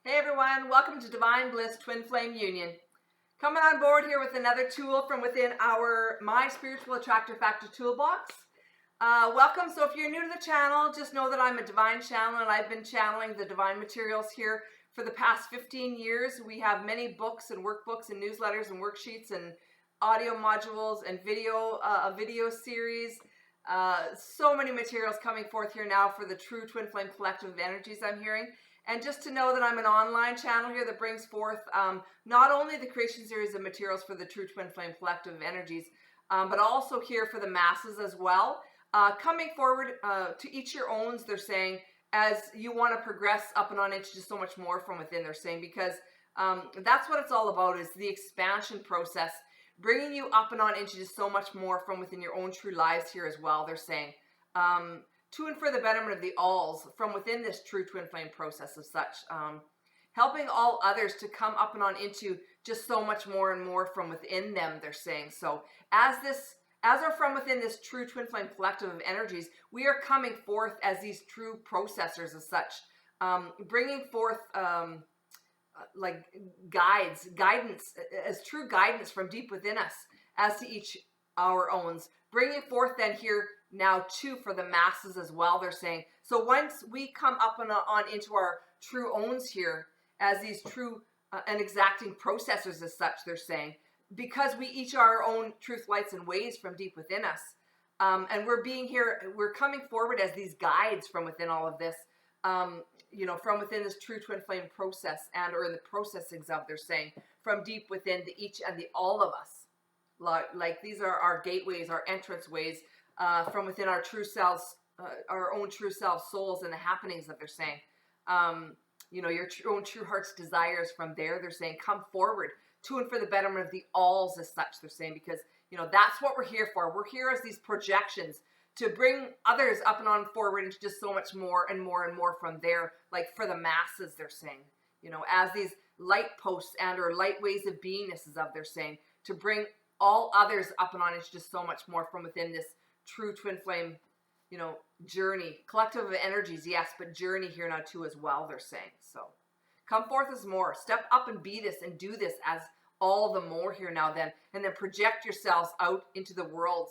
Hey everyone, welcome to Divine Bliss Twin Flame Union. Coming on board here with another tool from within our My Spiritual Attractor Factor toolbox. Welcome. So if you're new to the channel, just know that I'm a divine channeler and I've been channeling the divine materials here for the past 15 years. We have many books and workbooks and newsletters and worksheets and audio modules and a video series. So many materials coming forth here now for the true Twin Flame collective of energies I'm hearing. And just to know that I'm an online channel here that brings forth not only the creation series of materials for the true Twin Flame collective of energies, but also here for the masses as well. Coming forward to each your owns, they're saying, as you want to progress up and on into just so much more from within, they're saying, because that's what it's all about, is the expansion process, bringing you up and on into just so much more from within your own true lives here as well, they're saying. To and for the betterment of the alls from within this true twin flame process as such, helping all others to come up and on into just so much more and more from within them, they're saying. So as are from within this true twin flame collective of energies, we are coming forth as these true processors as such, bringing forth like guidance as true guidance from deep within us as to each our owns, bringing forth then here now too for the masses as well, they're saying. So once we come up and on into our true owns here as these true and exacting processors as such, they're saying, because we each are our own truth, lights, and ways from deep within us, and we're coming forward as these guides from within all of this, from within this true twin flame process and or in the processings of, they're saying, from deep within the each and the all of us. Like these are our gateways, our entrance ways from within our true selves, our own true self souls, and the happenings that they're saying. Your own true heart's desires from there, they're saying, come forward to and for the betterment of the alls as such, they're saying, because that's what we're here for. We're here as these projections to bring others up and on forward into just so much more and more and more from there, like for the masses, they're saying, as these light posts and or light ways of beingnesses of, they're saying, to bring all others up and on into just so much more from within this true twin flame, journey, collective of energies, yes, but journey here now too as well, they're saying. So come forth as more, step up and be this and do this as all the more here now then, and then project yourselves out into the world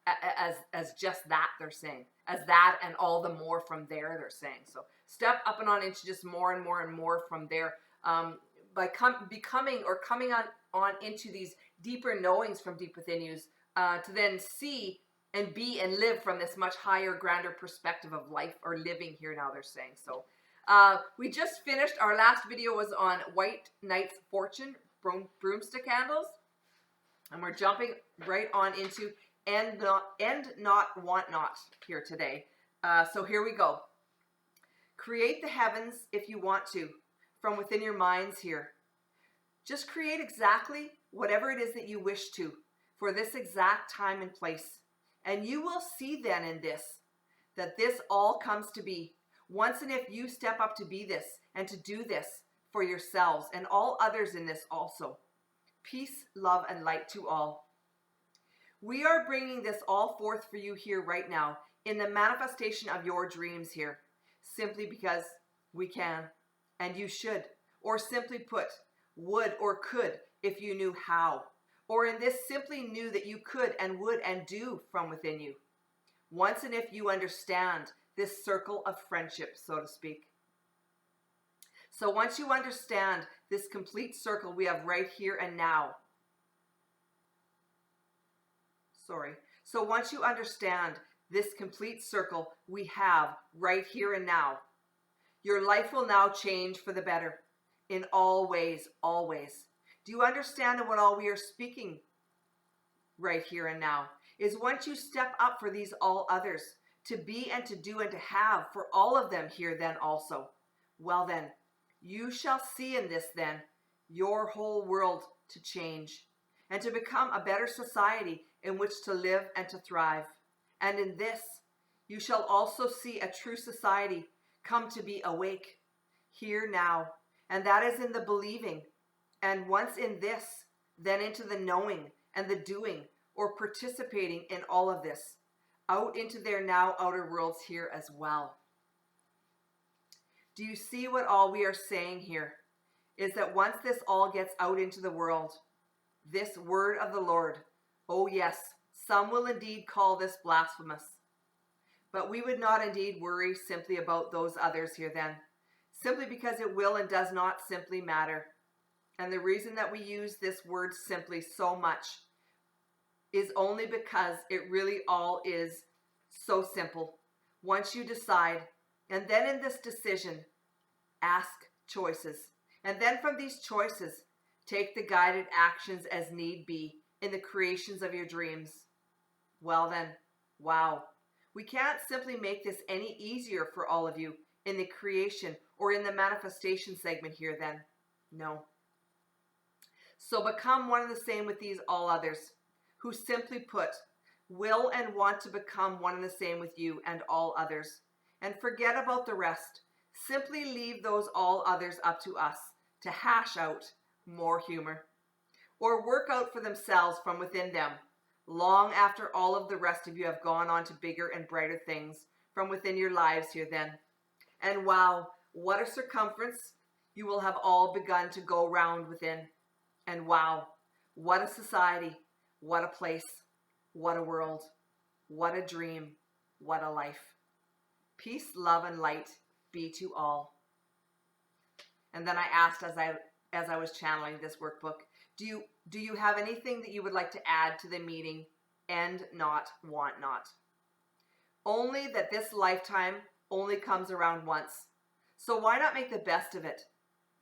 as just that, they're saying, as that and all the more from there, they're saying. So step up and on into just more and more and more from there, by becoming or coming on into these deeper knowings from deep within you, to then see and be and live from this much higher, grander perspective of life or living here now, they're saying. So we just finished, our last video was on White Knight's Fortune, broomstick handles, and we're jumping right on into end not, want not here today. So here we go. Create the heavens if you want to, from within your minds here. Just create exactly whatever it is that you wish to for this exact time and place. And you will see then in this, that this all comes to be. Once and if you step up to be this and to do this for yourselves and all others in this also. Peace, love, and light to all. We are bringing this all forth for you here right now in the manifestation of your dreams here, simply because we can and you should, or simply put, would or could if you knew how, or in this simply knew that you could and would and do from within you. Once and if you understand this circle of friendship, so to speak. So once you understand this complete circle we have right here and now. So once you understand this complete circle we have right here and now, your life will now change for the better in all ways, always. Do you understand what all we are speaking right here and now is once you step up for these all others to be and to do and to have for all of them here then also, well then, you shall see in this then your whole world to change and to become a better society in which to live and to thrive. And in this, you shall also see a true society come to be awake here now, and that is in the believing. And once in this, then into the knowing and the doing or participating in all of this, out into their now outer worlds here as well. Do you see what all we are saying here is that once this all gets out into the world, this word of the Lord, oh yes, some will indeed call this blasphemous, but we would not indeed worry simply about those others here then, simply because it will and does not simply matter. And the reason that we use this word simply so much is only because it really all is so simple. Once you decide, and then in this decision, ask choices. And then from these choices, take the guided actions as need be in the creations of your dreams. Well then, wow. We can't simply make this any easier for all of you in the creation or in the manifestation segment here then. No. So become one and the same with these all others, who simply put, will and want to become one and the same with you and all others. And forget about the rest. Simply leave those all others up to us to hash out more humor, or work out for themselves from within them, long after all of the rest of you have gone on to bigger and brighter things from within your lives here then. And wow, what a circumference you will have all begun to go round within. And wow, what a society, what a place, what a world, what a dream, what a life. Peace, love, and light be to all. And then I asked as I was channeling this workbook, do you have anything that you would like to add to the meeting? End not, want not. Only that this lifetime only comes around once. So why not make the best of it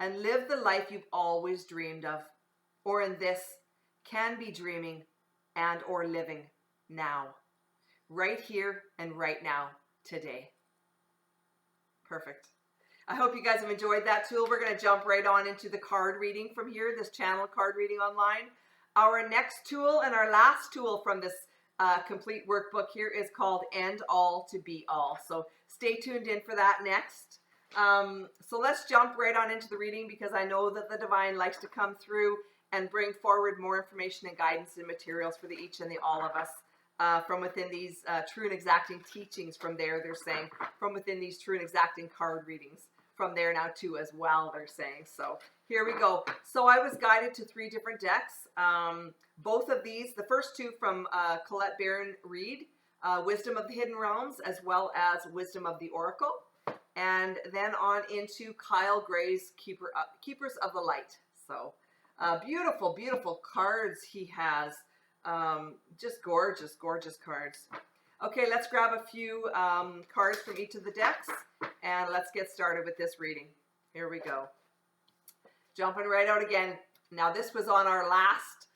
and live the life you've always dreamed of? Or in this, can be dreaming and or living now. Right here and right now, today. Perfect. I hope you guys have enjoyed that tool. We're going to jump right on into the card reading from here, this channel card reading online. Our next tool and our last tool from this complete workbook here is called End All to Be All. So stay tuned in for that next. So let's jump right on into the reading, because I know that the divine likes to come through and bring forward more information and guidance and materials for the each and the all of us from within these true and exacting teachings from there, they're saying, from within these true and exacting card readings from there now too as well, they're saying. So here we go. So I was guided to 3 different decks. Both of these, the first 2 from Colette Baron Reed, Wisdom of the Hidden Realms, as well as Wisdom of the Oracle. And then on into Kyle Gray's Keepers of the Light. So beautiful, beautiful cards he has. Just gorgeous, gorgeous cards. Okay, let's grab a few cards from each of the decks, and let's get started with this reading. Here we go. Jumping right out again. Now this was on our last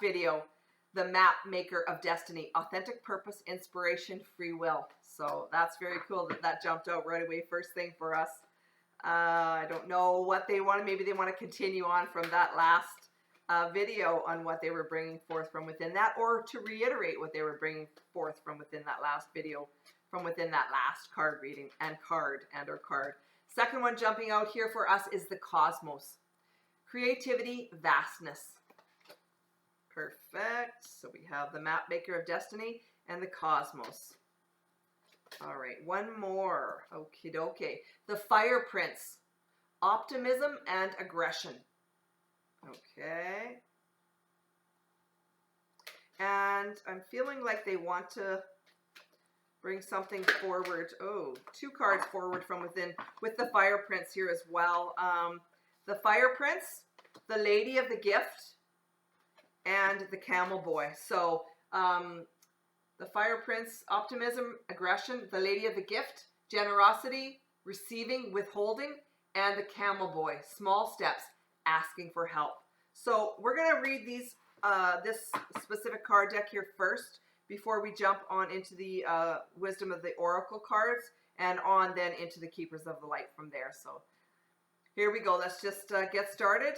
video, the Map Maker of Destiny, Authentic Purpose, Inspiration, Free Will. So that's very cool that that jumped out right away, first thing for us. I don't know what they want. Maybe they want to continue on from that last video on what they were bringing forth from within that, or to reiterate what they were bringing forth from within that last video, from within that last card reading and card. Second one jumping out here for us is the Cosmos. Creativity, vastness. Perfect. So we have the Map Maker of Destiny and the Cosmos. All right, one more. Okie dokie. The Fire Prince. Optimism and aggression. Okay. And I'm feeling like they want to bring something forward. Oh, 2 cards forward from within with the Fire Prince here as well. The Fire Prince, the Lady of the Gift, and the Camel Boy. So the Fire Prince, optimism, aggression, the Lady of the Gift, generosity, receiving, withholding, and the Camel Boy, small steps, asking for help. So we're going to read these this specific card deck here first before we jump on into the Wisdom of the Oracle cards, and on then into the Keepers of the Light from there. So here we go. Let's just get started.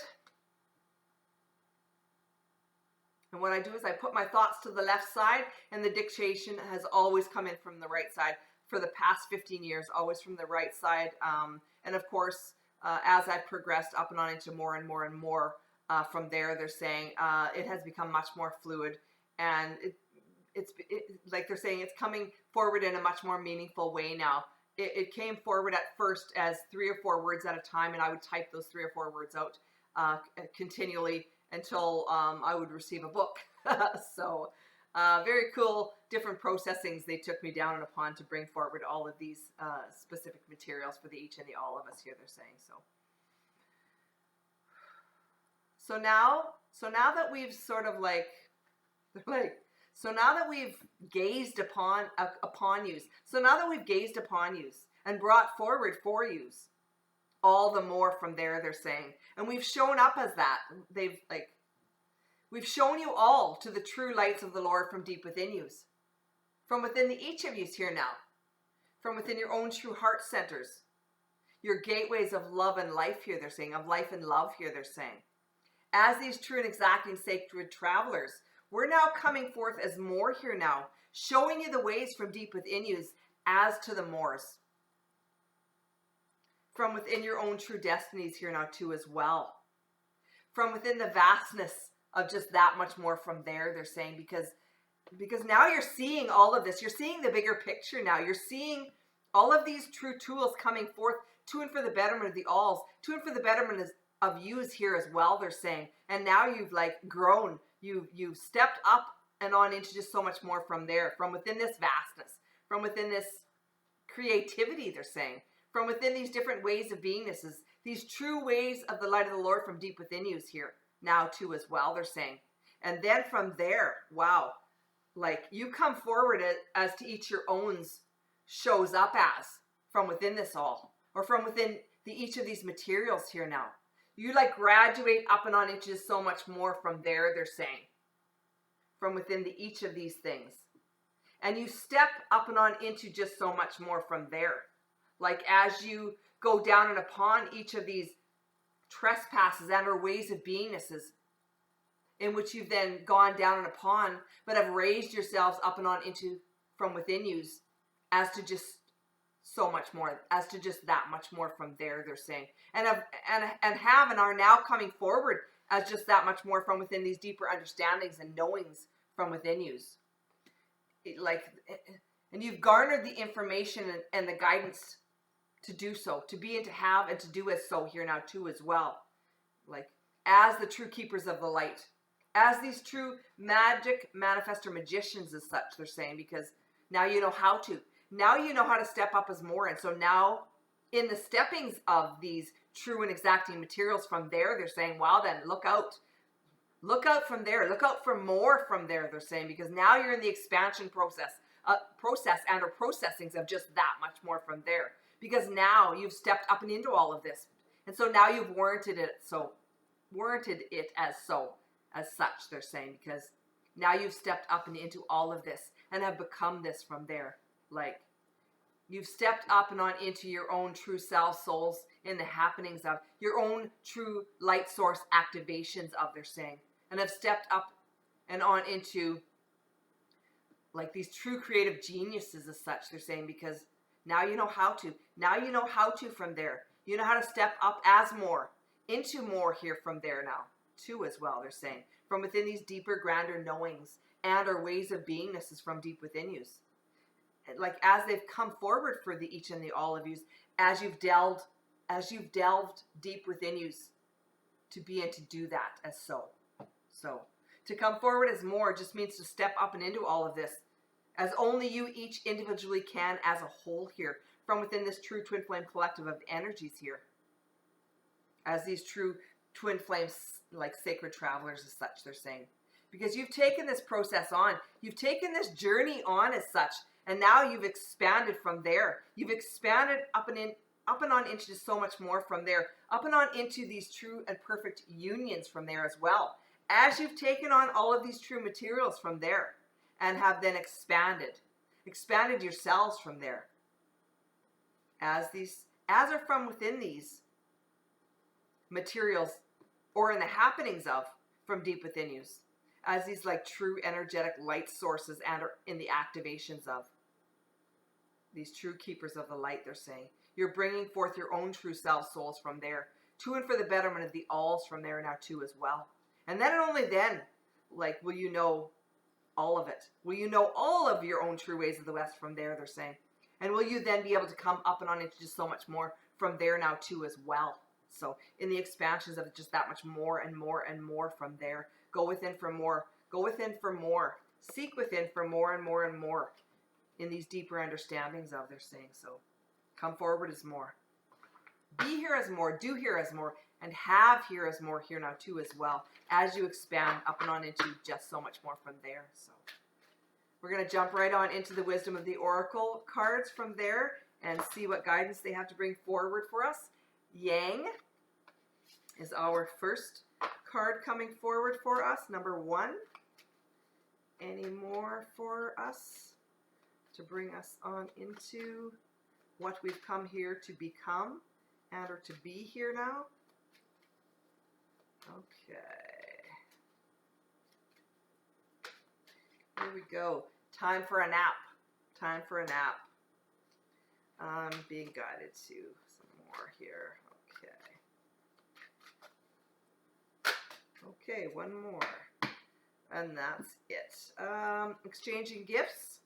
And what I do is I put my thoughts to the left side, and the dictation has always come in from the right side for the past 15 years, always from the right side. And of course, as I progressed up and on into more and more and more from there, they're saying it has become much more fluid, and it's like they're saying it's coming forward in a much more meaningful way now. it came forward at first as 3 or 4 words at a time, and I would type those 3 or 4 words out continually until I would receive a book. So very cool, different processings they took me down and upon to bring forward all of these specific materials for the each and the all of us here, they're saying. So now that we've sort of so now that we've gazed upon yous, so now that we've gazed upon yous and brought forward for yous, all the more from there, they're saying, and we've shown up as that. We've shown you all to the true lights of the Lord from deep within yous, from within each of yous here now, from within your own true heart centers, your gateways of love and life here, they're saying, of life and love here, they're saying. As these true and exacting sacred travelers, we're now coming forth as more here now, showing you the ways from deep within you as to the mores. From within your own true destinies here now too as well. From within the vastness of just that much more from there, they're saying, because now you're seeing all of this. You're seeing the bigger picture now. You're seeing all of these true tools coming forth to and for the betterment of the alls, to and for the betterment of yous here as well, they're saying. And now you've grown. You've stepped up and on into just so much more from there, from within this vastness, from within this creativity, they're saying, from within these different ways of beingnesses, these true ways of the light of the Lord from deep within you here now too as well, they're saying. And then from there, wow, you come forward as to each your owns shows up as from within this all, or from within each of these materials here now. You graduate up and on into just so much more from there, they're saying, from within each of these things. And you step up and on into just so much more from there. As you go down and upon each of these trespasses and or ways of beingnesses in which you've then gone down and upon, but have raised yourselves up and on into from within yous as to just so much more, as to just that much more from there, they're saying, and are now coming forward as just that much more from within these deeper understandings and knowings from within yous. And you've garnered the information and the guidance to do so, to be and to have and to do as so here now too as well. As the true keepers of the light, as these true magic manifestor magicians as such, they're saying, because now you know how to. Now you know how to step up as more. And so now in the steppings of these true and exacting materials from there, they're saying, wow, then look out. Look out from there. Look out for more from there, they're saying, because now you're in the expansion process and or processings of just that much more from there. Because now you've stepped up and into all of this. And so now you've warranted it as such, they're saying, because now you've stepped up and into all of this and have become this from there. You've stepped up and on into your own true self souls in the happenings of your own true light source activations of, they're saying, and have stepped up and on into these true creative geniuses as such, they're saying, because now you know how to. Now you know how to from there. You know how to step up as more, into more here from there now too as well, they're saying, from within these deeper, grander knowings and or ways of beingnesses from deep within you. As they've come forward for the each and the all of yous, as you've delved deep within yous to be and to do that as so. So to come forward as more just means to step up and into all of this as only you each individually can as a whole here from within this true twin flame collective of energies here, as these true twin flames sacred travelers as such, they're saying, because you've taken this process on, you've taken this journey on as such. And now you've expanded from there. You've expanded up and on into just so much more from there. Up and on into these true and perfect unions from there as well. As you've taken on all of these true materials from there and have then expanded yourselves from there. As are from within these materials or in the happenings of from deep within you. As these true energetic light sources and are in the activations of these true keepers of the light, they're saying. You're bringing forth your own true self souls from there, to and for the betterment of the alls from there now too as well. And then and only then, will you know all of it. Will you know all of your own true ways of the West from there, they're saying. And will you then be able to come up and on into just so much more from there now too as well? So in the expansions of just that much more and more and more from there. Go within for more. Go within for more. Seek within for more and more and more in these deeper understandings of, they're saying. So come forward as more. Be here as more. Do here as more. And have here as more here now too as well, as you expand up and on into just so much more from there. So we're going to jump right on into the wisdom of the oracle cards from there and see what guidance they have to bring forward for us. Yang is our first card coming forward for us, number 1. Any more for us to bring us on into what we've come here to become and or to be here now? Okay. Here we go. Time for a nap. Time for a nap. I'm being guided to some more here. Okay. Okay, one more. And that's it. Exchanging gifts.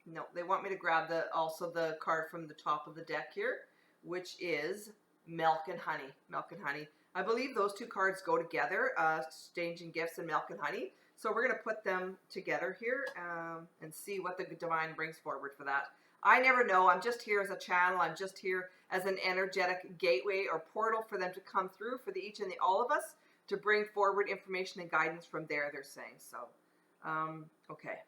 No, they want me to grab also the card from the top of the deck here, which is milk and honey. Milk and honey. I believe those two cards go together, exchanging gifts and milk and honey. So we're going to put them together here and see what the divine brings forward for that. I never know. I'm just here as a channel. I'm just here as an energetic gateway or portal for them to come through for the each and the all of us to bring forward information and guidance from there, they're saying. So, okay.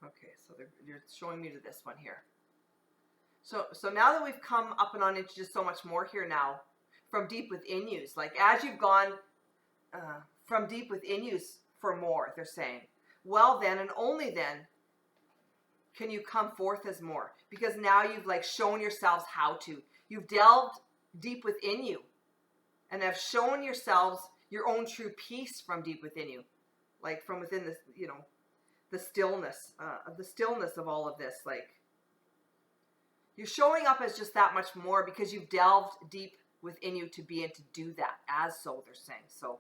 Okay, so you're showing me to this one here. So now that we've come up and on into just so much more here now, from deep within you, like as you've gone from deep within you for more, they're saying, well then and only then can you come forth as more, because now you've like shown yourselves how to. You've delved deep within you and have shown yourselves your own true peace from deep within you, like from within this, you know, the stillness of all of this. Like you're showing up as just that much more because you've delved deep within you to be and to do that as so, they're saying. So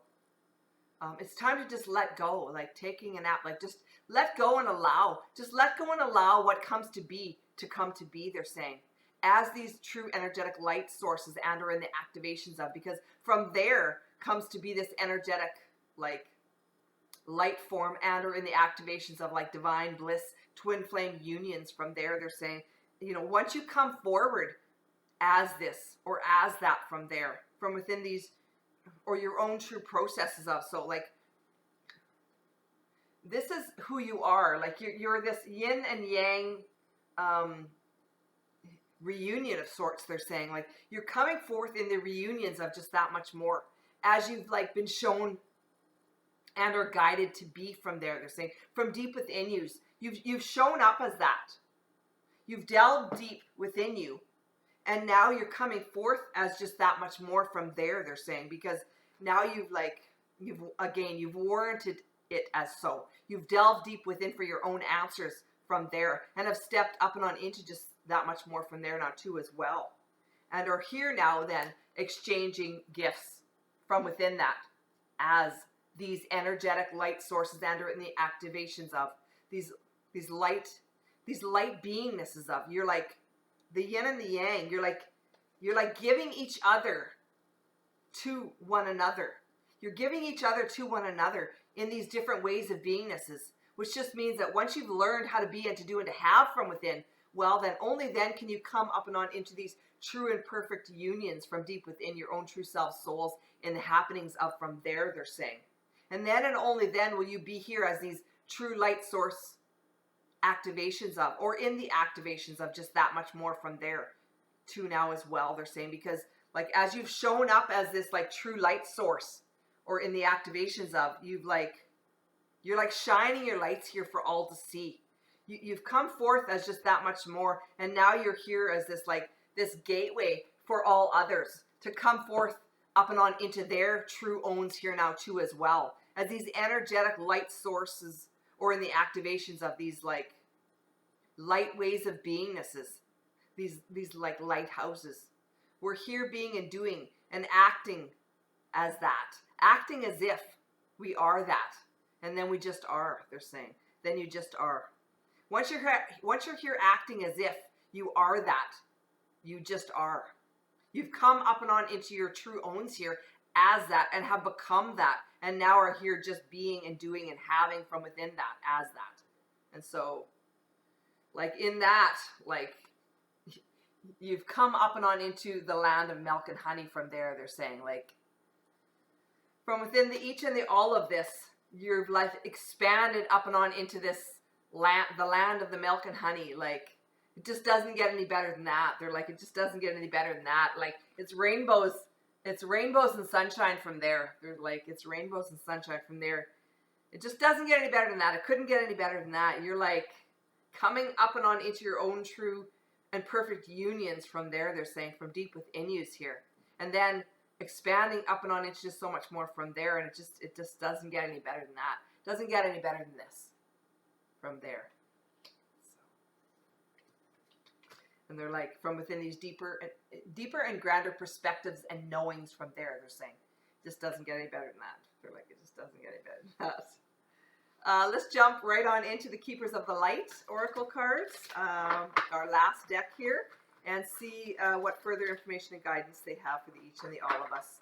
it's time to just let go, like taking a nap, like just let go and allow, just let go and allow what comes to be to come to be, they're saying, as these true energetic light sources and or in the activations of, because from there comes to be this energetic like light form and or in the activations of like divine bliss, twin flame unions. From there, they're saying, you know, once you come forward as this or as that from there, from within these or your own true processes of, so like this is who you are, like you're this yin and yang reunion of sorts, they're saying. Like you're coming forth in the reunions of just that much more as you've like been shown and are guided to be from there, they're saying. From deep within you, you've shown up as that. You've delved deep within you, and now you're coming forth as just that much more from there, they're saying, because now you've warranted it as so. You've delved deep within for your own answers from there and have stepped up and on into just that much more from there now too as well. And are here now then exchanging gifts from within that as these energetic light sources and are in the activations of these light beingnesses of, you're like the yin and the yang. You're like giving each other to one another. You're giving each other to one another in these different ways of beingnesses, which just means that once you've learned how to be and to do and to have from within, well then only then can you come up and on into these true and perfect unions from deep within your own true self souls in the happenings of from there, they're saying. And then and only then will you be here as these true light source activations of, or in the activations of just that much more from there to now as well, they're saying. Because like as you've shown up as this like true light source or in the activations of, you're like shining your lights here for all to see. You've come forth as just that much more, and now you're here as this like this gateway for all others to come forth up and on into their true owns here now too as well, as these energetic light sources or in the activations of these like light ways of beingnesses, these like lighthouses. We're here being and doing and acting as that, acting as if we are that, and then we just are, they're saying. Then you just are. Once you're here acting as if you are that, you just are. You've come up and on into your true owns here as that and have become that, and now are here just being and doing and having from within that as that. And so, like in that, like you've come up and on into the land of milk and honey from there, they're saying, like from within the each and the all of this, your life expanded up and on into this land, the land of the milk and honey. Like it just doesn't get any better than that. They're like, it just doesn't get any better than that. Like it's rainbows and sunshine from there. They're like, it's rainbows and sunshine from there. It just doesn't get any better than that. It couldn't get any better than that. You're like coming up and on into your own true and perfect unions from there, they're saying, from deep within you here. And then expanding up and on into just so much more from there, and it just doesn't get any better than that. It doesn't get any better than this from there. And they're like, from within these deeper and grander perspectives and knowings from there, they're saying, it just doesn't get any better than that. They're like, it just doesn't get any better than that. Let's jump right on into the Keepers of the Light Oracle cards, our last deck here, and see what further information and guidance they have for the each and the all of us.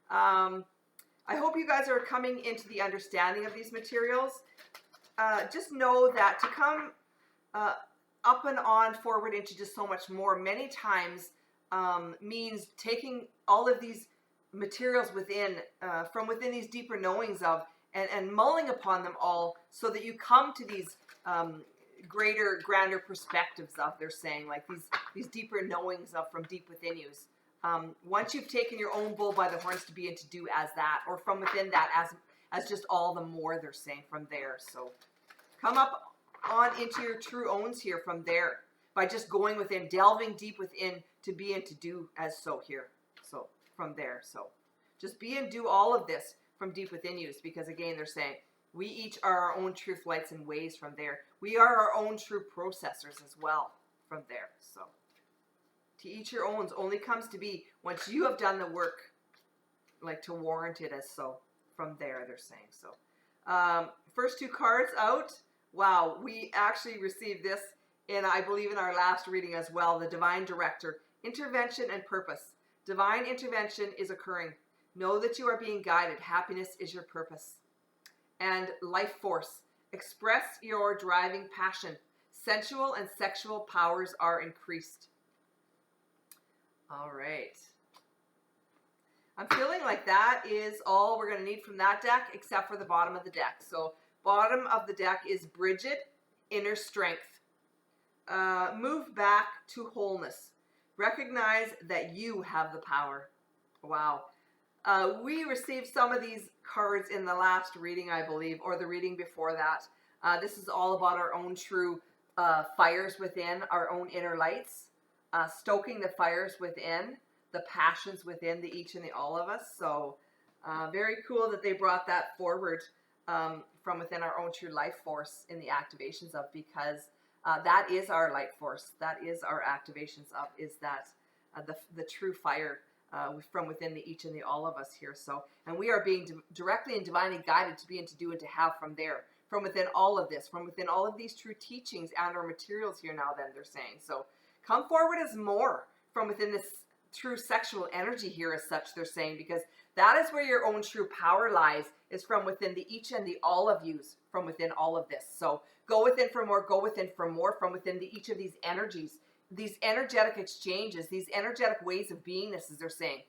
I hope you guys are coming into the understanding of these materials. Just know that to come up and on forward into just so much more many times means taking all of these materials within, from within these deeper knowings of, and mulling upon them all so that you come to these greater, grander perspectives of, they're saying, like these deeper knowings of from deep within you. Once you've taken your own bull by the horns to be and to do as that, or from within that as just all the more, they're saying, from there. So come up on into your true owns here from there by just going within, delving deep within to be and to do as so here. So from there, so just be and do all of this from deep within you, because again, they're saying we each are our own truth lights and ways from there. We are our own true processors as well from there. So to each your owns only comes to be once you have done the work, like to warrant it as so from there, they're saying. So first two cards out. Wow, we actually received this in, I believe, in our last reading as well. The Divine Director, intervention and purpose. Divine intervention is occurring. Know that you are being guided. Happiness is your purpose. And life force. Express your driving passion. Sensual and sexual powers are increased. All right. I'm feeling like that is all we're going to need from that deck, except for the bottom of the deck. So bottom of the deck is Bridget, inner strength. Move back to wholeness. Recognize that you have the power. Wow. We received some of these cards in the last reading, I believe, or the reading before that. This is all about our own true fires within, our own inner lights, stoking the fires within, the passions within the each and the all of us. So very cool that they brought that forward from within our own true life force in the activations of, because that is our light force. That is our activations of, is that the true fire from within the each and the all of us here. So, and we are being directly and divinely guided to be and to do and to have from there, from within all of this, from within all of these true teachings and our materials here now, then they're saying. So come forward as more from within this true sexual energy here as such, they're saying, because that is where your own true power lies, is from within the each and the all of yous, from within all of this. So go within for more, go within for more from within the each of these energies, these energetic exchanges, these energetic ways of beingness, as they're saying,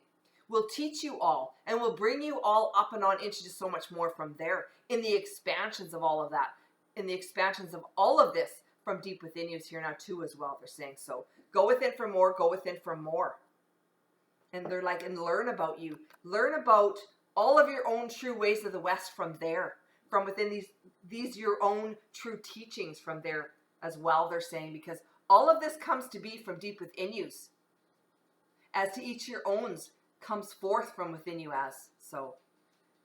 will teach you all and will bring you all up and on into just so much more from there, in the expansions of all of that, in the expansions of all of this from deep within you here now too as well, they're saying. So go within for more, go within for more. And they're like, and learn about you. Learn about all of your own true ways of the West from there, from within these your own true teachings from there as well, they're saying, because all of this comes to be from deep within you, as to each your owns comes forth from within you as. So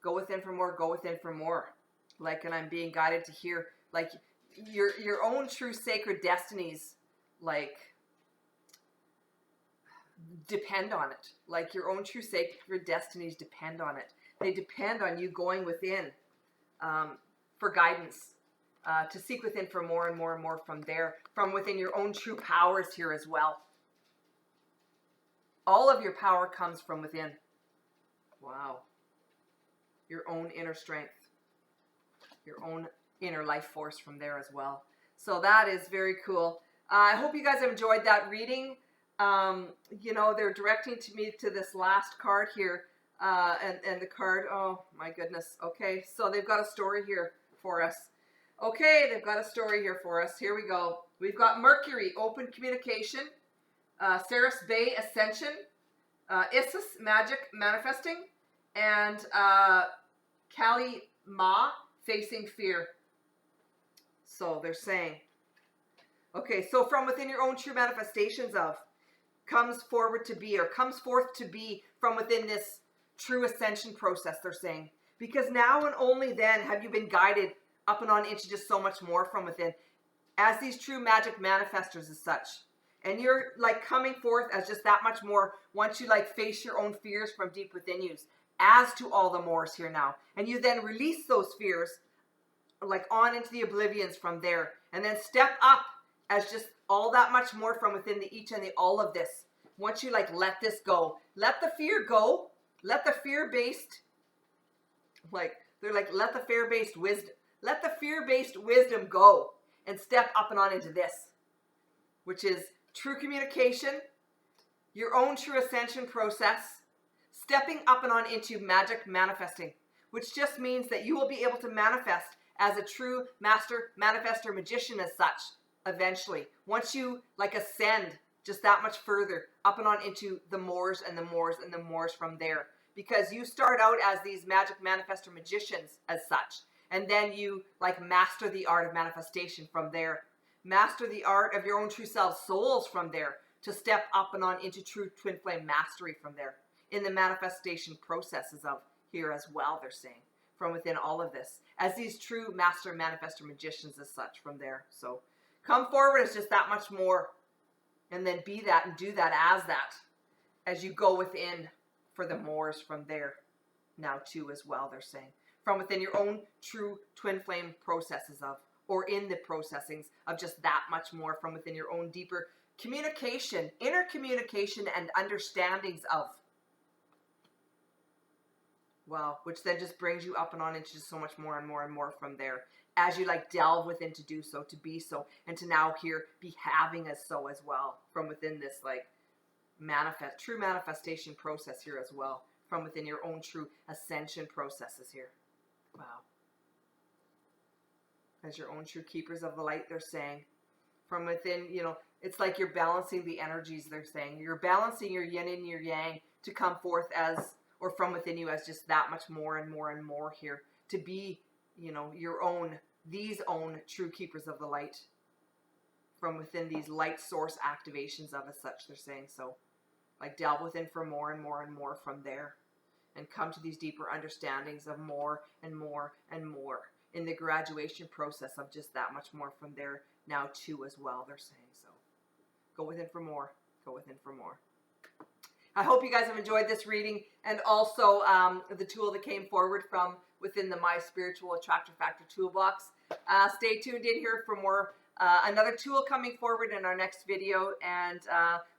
go within for more, go within for more. Like, and I'm being guided to hear, like, your own true sacred destinies, like, depend on it. Like, your own true sacred destinies depend on it. They depend on you going within for guidance, to seek within for more and more and more from there, from within your own true powers here as well. All of your power comes from within. Wow. Your own inner strength, your own inner life force from there as well. So that is very cool. I hope you guys have enjoyed that reading. You know, they're directing me to this last card here, and the card, oh my goodness. Okay, so they've got a story here for us. Okay, they've got a story here for us. Here we go. We've got Mercury, open communication, Ceres Bay, ascension, Isis, magic, manifesting, and Kali Ma, facing fear. So they're saying, okay, so from within your own true manifestations of, comes forward to be, or comes forth to be from within this true ascension process, they're saying. Because now and only then have you been guided up and on into just so much more from within, as these true magic manifestors as such. And you're like coming forth as just that much more once you like face your own fears from deep within you, as to all the mores here now. And you then release those fears like on into the oblivions from there, and then step up as just all that much more from within the each and the all of this. Once you like let this go, let the fear go, let the fear-based, like they're like, let the fear-based wisdom go, and step up and on into this, which is true communication, your own true ascension process, stepping up and on into magic manifesting, which just means that you will be able to manifest as a true master manifestor magician as such eventually, once you like ascend just that much further up and on into the mores and the mores and the mores from there, because you start out as these magic manifestor magicians as such, and then you like master the art of manifestation from there, master the art of your own true self souls from there, to step up and on into true twin flame mastery from there in the manifestation processes of here as well, they're saying, from within all of this, as these true master manifestor magicians as such from there. So come forward as just that much more, and then be that and do that as you go within for the mores from there now too as well, they're saying, from within your own true twin flame processes of, or in the processings of just that much more from within your own deeper communication, inner communication and understandings of. Wow, which then just brings you up and on into just so much more and more and more from there, as you like delve within to do so, to be so, and to now here be having as so as well, from within this like true manifestation process here as well, from within your own true ascension processes here. Wow. As your own true keepers of the light, they're saying, from within, you know, it's like you're balancing the energies, they're saying. You're balancing your yin and your yang to come forth as, or from within you as just that much more and more and more here, to be, you know, your own, these own true keepers of the light, from within these light source activations of as such, they're saying. So like delve within for more and more and more from there, and come to these deeper understandings of more and more and more in the graduation process of just that much more from there now too as well, they're saying. So go within for more, go within for more. I hope you guys have enjoyed this reading, and also the tool that came forward from within the My Spiritual Attractor Factor toolbox. Stay tuned in here for more, another tool coming forward in our next video, and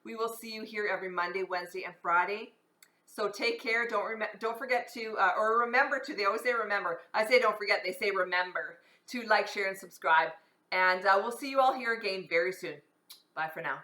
we will see you here every Monday, Wednesday, and Friday. So take care. Don't forget to, or remember to, they always say remember. I say don't forget, they say remember to like, share, and subscribe. And we'll see you all here again very soon. Bye for now.